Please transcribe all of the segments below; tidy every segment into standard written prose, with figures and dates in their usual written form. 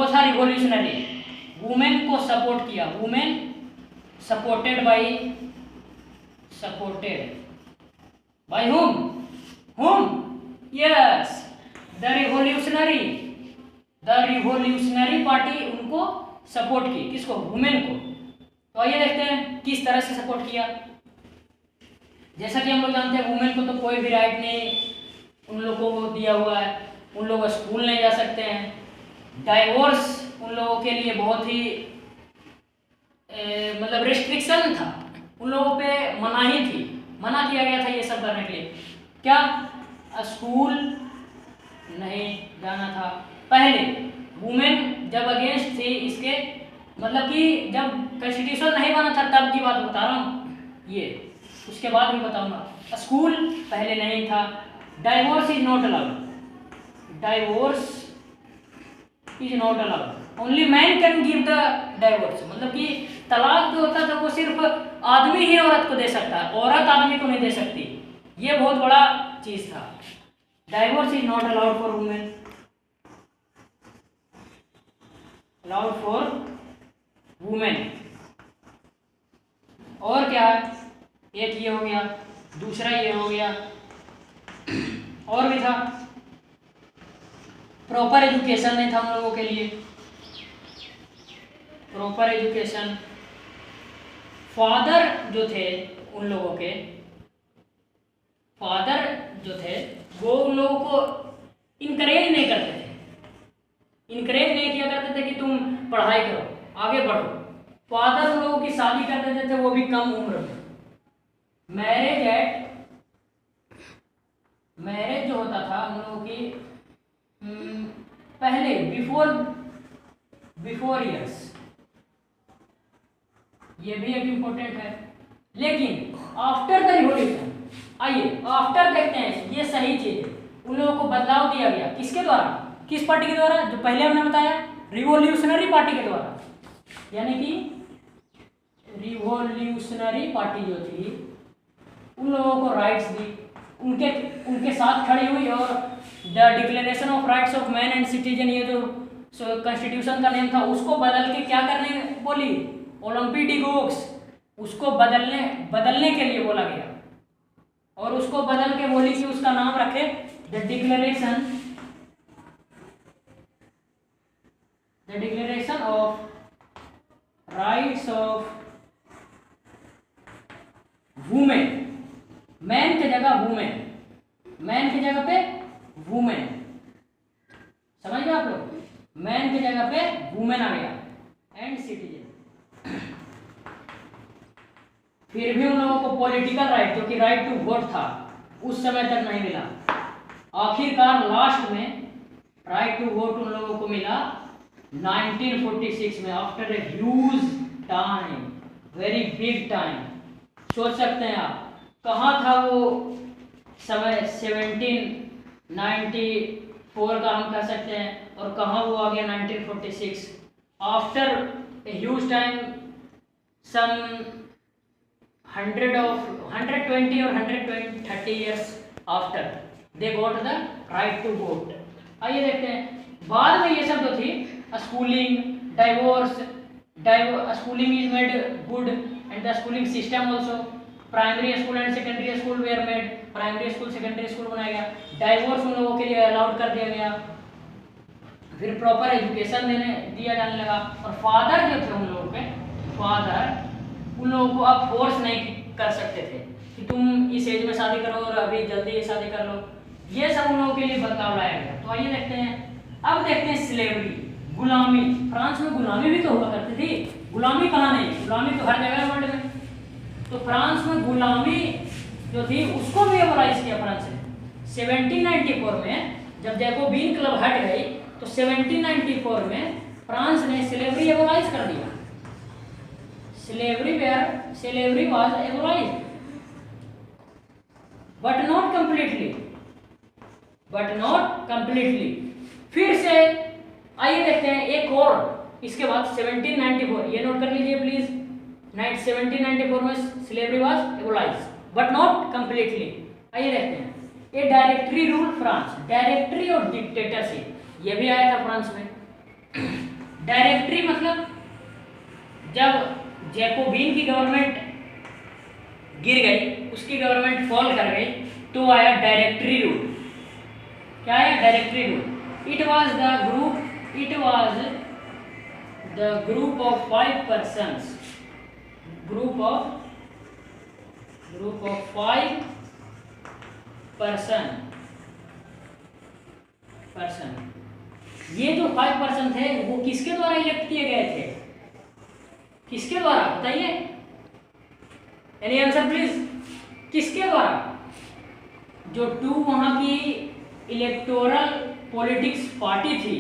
वो था revolutionary, women को सपोर्ट किया, women supported by whom yes the revolutionary party उनको सपोर्ट की, किसको, वुमेन को। तो आइए देखते हैं किस तरह से सपोर्ट किया। जैसा कि हम लोग जानते हैं वुमेन को तो कोई भी राइट नहीं उन लोगों को दिया हुआ है, उन लोग स्कूल नहीं जा सकते हैं, डाइवोर्स उन लोगों के लिए बहुत ही मतलब रिस्ट्रिक्शन था, उन लोगों पे मनाही थी, मना किया गया था ये सब करने के लिए। क्या, स्कूल नहीं जाना था। पहले वुमेन जब अगेंस्ट थी इसके, मतलब कि जब कॉन्स्टिट्यूशन नहीं बना था तब की बात बता रहा हूँ ये, उसके बाद भी बताऊंगा। स्कूल पहले नहीं था, divorce is not allowed, only man can give the divorce, मतलब कि तलाक जो होता था वो सिर्फ आदमी ही औरत को दे सकता है, औरत आदमी को नहीं दे सकती, ये बहुत बड़ा चीज था। Divorce is not allowed for women, allowed for women. और क्या है, एक ये हो गया, दूसरा ये हो गया, और भी था, प्रॉपर एजुकेशन नहीं था उन लोगों के लिए, प्रॉपर एजुकेशन। फादर जो थे उन लोगों के, फादर जो थे वो उन लोगों को इनकरेज नहीं करते थे, इनकरेज नहीं किया करते थे कि तुम पढ़ाई करो, आगे बढ़ो। फादर उन लोगों की शादी कर देते थे, वो भी कम उम्र में। मैरिज जो होता था उन लोगों की पहले बिफोर ईयर्स, ये भी एक इम्पोर्टेंट है। लेकिन आफ्टर द रिवॉल्यूशन, आइए आफ्टर देखते हैं, ये सही चीज है, उन लोगों को बदलाव दिया गया, किसके द्वारा, किस पार्टी के द्वारा, जो पहले हमने बताया रिवॉल्यूशनरी पार्टी के द्वारा, यानी कि रिवॉल्यूशनरी पार्टी जो थी उन लोगों को राइट्स दी, उनके साथ खड़ी हुई, और the declaration of rights of man and citizen, ये जो कॉन्स्टिट्यूशन का नेम था उसको बदल के क्या करने बोली, ओलंपिक डिगोक्स, उसको बदलने के लिए बोला गया, और उसको बदल के बोली कि उसका नाम रखे the declaration of rights of women, man की जगह वुमेन, मैन की जगह पे वुमेन, समझ गए आप लोग, मैन की जगह पे वुमेन आ गया, एंड सिटीजन। फिर भी उन लोगों को पॉलिटिकल राइट, जो कि राइट टू वोट था, उस समय तक नहीं मिला। आखिरकार लास्ट में राइट टू वोट उन लोगों को मिला 1946 में, after a huge time, very big time. सोच सकते हैं आप कहाँ था वो समय, 1794 का हम कह सकते हैं, और कहाँ वो आ गया 1946, after a huge time, some 120 or 130 years after they got the right to vote। आइए देखते हैं, बाद में ये सब जो थी, schooling, divorce, schooling is made good and the schooling system also, primary school and secondary school were made, primary school secondary school बनाया गया, डाइवोर्स उन लोगों के लिए अलाउड कर दिया गया, फिर प्रॉपर एजुकेशन दिया जाने लगा। और फादर जो थे उन लोगों के, फादर उन लोगों को अब फोर्स नहीं कर सकते थे कि तुम इस एज में शादी करो और अभी जल्दी शादी कर लो, ये सब उन लोगों के लिए बदलाव लाया गया। तो आइए देखते हैं, अब देखते हैं स्लेवरी, गुलामी। फ्रांस में गुलामी भी तो हुआ करती थी, गुलामी कहाँ नहीं, गुलामी तो हर जगह वर्ल्ड में। तो फ्रांस में गुलामी जो थी उसको भी एबोलाइज किया फ्रांस ने 1794 में, जब जैकोबिन क्लब हट गई तो 1794 में फ्रांस ने स्लेवरी एबोलाइज कर दिया। Slavery was abolish but not completely. फिर से आइए देखते हैं एक और, इसके बाद 1794, ये नोट कर लीजिए प्लीज, 1794 में slavery was abolish but not completely. आइए देखते हैं, ये डायरेक्टरी रूल फ्रांस, डायरेक्टरी और डिक्टेटरशिप, ये भी आया था फ्रांस में। डायरेक्टरी मतलब जब जैकोबिन की गवर्नमेंट गिर गई, उसकी गवर्नमेंट फॉल कर गई, तो आया डायरेक्टरी रूल। क्या आया? Directory rule. It was the group of 5 persons, group of 5 person. ये जो 5 पर्सन थे वो किसके द्वारा इलेक्ट किए गए थे? किसके द्वारा बताइए? Any answer please? किसके द्वारा? जो 2 वहां की इलेक्टोरल पॉलिटिक्स पार्टी थी,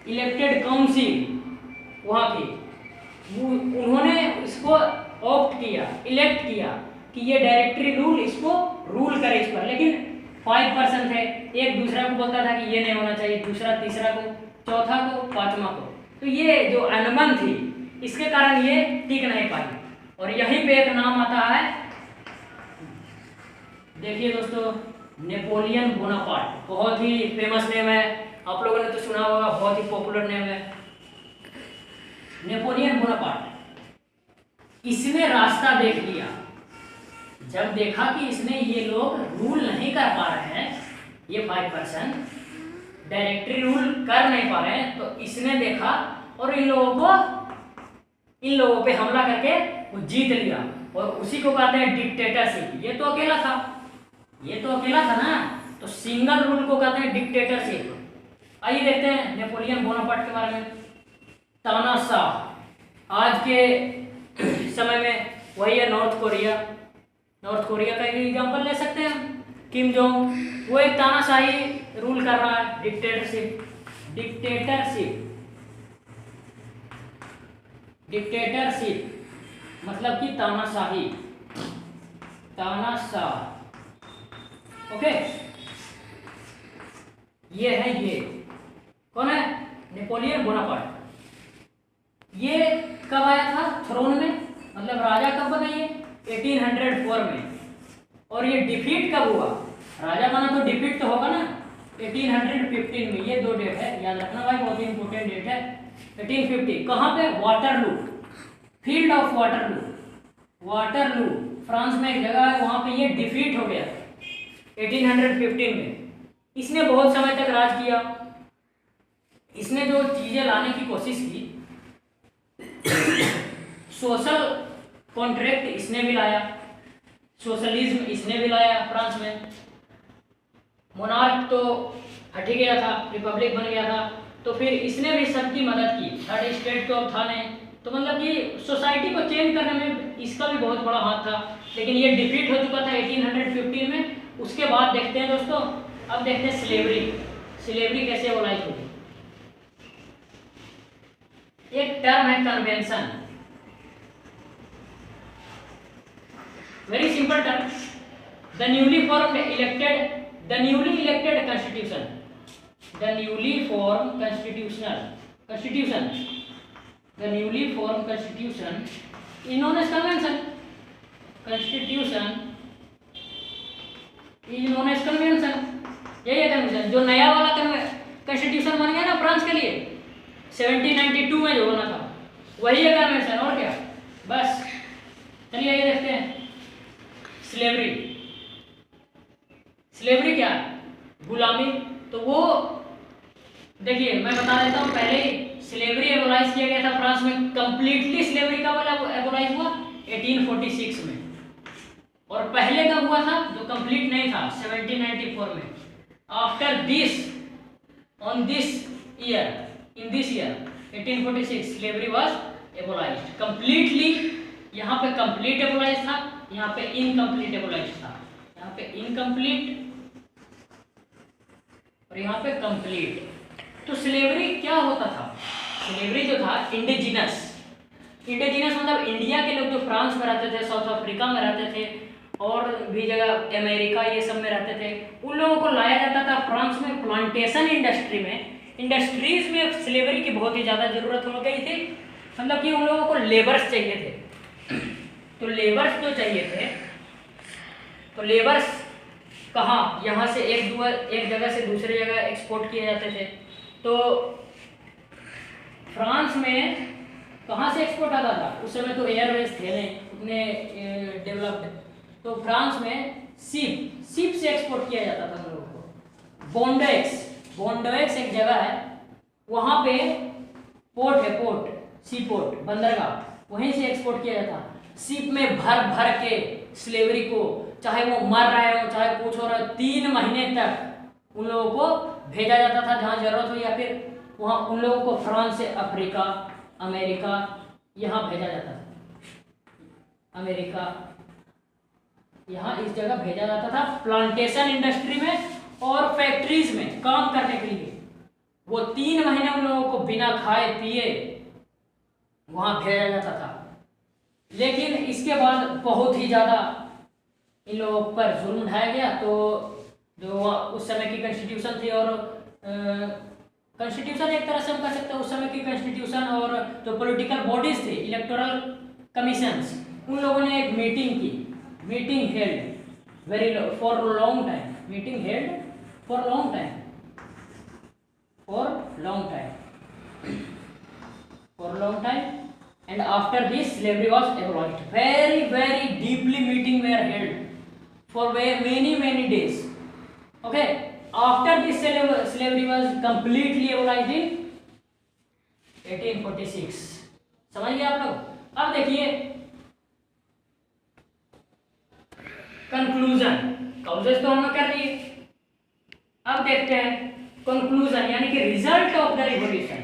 इलेक्टेड काउंसिल वहां की, उन्होंने इसको ऑप्ट किया, इलेक्ट किया कि ये डायरेक्टरी रूल इसको रूल करे इस पर। लेकिन 5 पर्सन थे, एक दूसरा को बोलता था कि ये नहीं होना चाहिए, दूसरा तीसरा को, चौथा को, पांचवा को। तो ये जो अनबन थी, इसके कारण ये टिक नहीं पाई। और यहीं पे एक नाम आता है, देखिए दोस्तों, नेपोलियन बोनापार्ट। बहुत ही फेमस नेम है, आप लोगों ने तो सुना होगा, बहुत ही पॉपुलर नेम है नेपोलियन बोनापार्ट। इसने रास्ता देख लिया, जब देखा कि इसने ये लोग रूल नहीं कर पा रहे हैं, ये 5 पर्सन डायरेक्टरी रूल कर नहीं पा रहे हैं, तो इसने देखा और इन लोगों पे हमला करके वो जीत लिया। और उसी को कहते हैं डिक्टेटरशिप। ये तो अकेला था ना, तो सिंगल रूल को कहते हैं डिक्टेटरशिप। आइए देखते हैं नेपोलियन बोनापार्ट के बारे में। तानाशाह, आज के समय में वही है नॉर्थ कोरिया का एग्जांपल ले सकते हैं हम। किम जोंग, वो एक तानाशाही रूल कर रहा है, डिक्टेटरशिप मतलब कि तानाशाही, ओके। ये कौन है? Napoleon Bonaparte. ये कब आया था थ्रोन में, मतलब राजा कब बना ये? 1804 में। और ये डिफीट कब हुआ? राजा बना तो डिफीट तो होगा ना, 1815 में। ये 2 डेट है, याद रखना भाई, बहुत ही इंपॉर्टेंट डेट है। 1850 कहाँ पे? Waterloo, field of Waterloo France में एक जगह है, वहां पे ये डिफीट हो गया 1815 में। इसने बहुत समय तक राज किया। इसने जो चीजें लाने की कोशिश की, सोशल कॉन्ट्रैक्ट इसने भी लाया, सोशलिज्म इसने भी लाया फ्रांस में। मोनार्क तो हट ही गया था, रिपब्लिक बन गया था, तो फिर इसने भी सबकी मदद की। थर्ड स्टेट तो अब था नहीं, तो मतलब कि सोसाइटी को चेंज करने में इसका भी बहुत बड़ा हाथ था। लेकिन ये डिफीट हो चुका था 1815 में। उसके बाद देखते हैं दोस्तों, अब देखते हैं स्लेवरी कैसे एबॉलिश होगी। एक टर्म है convention, very simple term. The newly elected constitution, the newly formed constitution is known as convention. यही है कन्वेंशन। जो नया वाला कॉन्स्टिट्यूशन बन गया ना फ्रांस के लिए 1792 में जो बना था, वही है कन्वेंशन, और क्या। बस चलिए ये देखते हैं स्लेवरी क्या है? गुलामी। तो वो देखिए मैं बता देता हूँ पहले ही, स्लेवरी एबोलाइज किया गया था फ्रांस में। कंप्लीटली स्लेवरी कब एबोलाइज हुआ? 1846 में। और पहले कब हुआ था जो कंप्लीट नहीं था? 1794 में। After this, in this year 1846 slavery was abolished completely. यहाँ पे कंप्लीट एबोलाइज था, यहाँ पे इनकम्प्लीट एबोलाइज था। यहाँ पे इनकम्प्लीट और यहाँ पे कंप्लीट। तो स्लेवरी क्या होता था? स्लेवरी जो था इंडिजिनस मतलब इंडिया के लोग जो फ्रांस में रहते थे, साउथ अफ्रीका में रहते थे, और भी जगह अमेरिका ये सब में रहते थे, उन लोगों को लाया जाता था फ्रांस में प्लांटेशन इंडस्ट्रीज में स्लेवरी की बहुत ही ज़्यादा ज़रूरत हो गई थी। मतलब कि उन लोगों को लेबर्स चाहिए थे। तो लेबर्स जो चाहिए थे, तो लेबर्स कहाँ? यहाँ से एक जगह से दूसरी जगह एक्सपोर्ट किए जाते थे। तो फ्रांस में कहाँ से एक्सपोर्ट आता था? उस समय तो एयरवेज थे नहीं उतने डेवलप्ड, तो फ्रांस में शिप से एक्सपोर्ट किया जाता था हम लोगों को। बोंडोएक्स एक जगह है, वहाँ पे पोर्ट है, सी पोर्ट, बंदरगाह, वहीं से एक्सपोर्ट किया जाता। शिप में भर भर के स्लेवरी को, चाहे वो मर रहे हो चाहे कुछ हो रहा है, 3 महीने तक उन लोगों को भेजा जाता था जहाँ जरूरत हो, या फिर वहाँ उन लोगों को फ्रांस से अफ्रीका, अमेरिका यहाँ भेजा जाता था। अमेरिका यहाँ इस जगह भेजा जाता था प्लांटेशन इंडस्ट्री में और फैक्ट्रीज में काम करने के लिए। वो 3 महीने उन लोगों को बिना खाए पिए वहाँ भेजा जाता था। लेकिन इसके बाद बहुत ही ज़्यादा इन लोगों पर जुल्म ढाया गया, तो जो उस समय की कॉन्स्टिट्यूशन थी, और कॉन्स्टिट्यूशन एक तरह से हम कह सकते हैं उस समय की कॉन्स्टिट्यूशन, और जो पॉलिटिकल बॉडीज थे, इलेक्टोरल कमीशंस, उन लोगों ने एक meeting held for long time and after this slavery was abolished. Very deeply meeting were held for many days. Okay, after this slavery was completely abolished in 1846. समझ गए आप लोग? अब देखिए काउजेस तो हम लोग कर लिए, अब देखते हैं कंक्लूजन, यानी कि result of the revolution.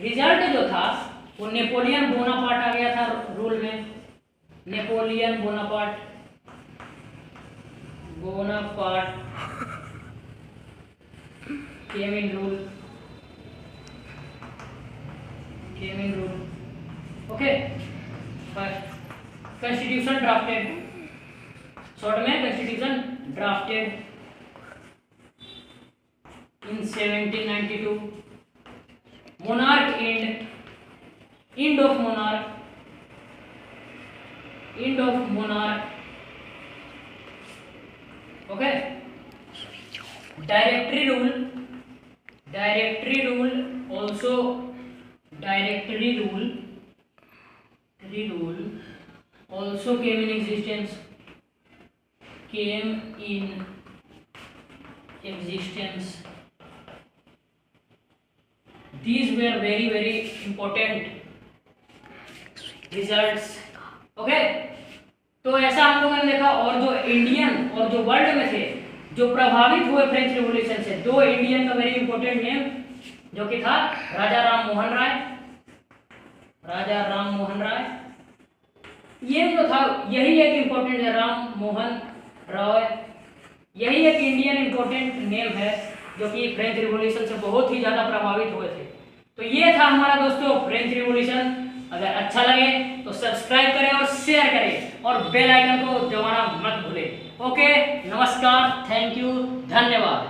Result जो था वो नेपोलियन बोनापार्ट आ गया था रूल में। Napoleon Bonaparte came in rule. Okay, first constitution drafted, short में constitution drafted in 1792. monarch end of monarch. Okay, directory rule also came in existence. These were very important results. Okay, तो ऐसा हम लोगों ने देखा। और जो इंडियन और जो वर्ल्ड में थे जो प्रभावित हुए फ्रेंच रिवॉल्यूशन से, 2 इंडियन का वेरी इंपॉर्टेंट नेम जो कि था राजा राम मोहन राय। ये जो था यही एक इंपॉर्टेंट है, राम मोहन रॉय, यही एक इंडियन इंपॉर्टेंट नेम है जो कि फ्रेंच रिवॉल्यूशन से बहुत ही ज़्यादा प्रभावित हुए थे। तो ये था हमारा दोस्तों फ्रेंच रिवॉल्यूशन। अगर अच्छा लगे तो सब्सक्राइब करें और शेयर करें और बेल आइकन को दबाना मत भूलें। ओके, नमस्कार, थैंक यू, धन्यवाद।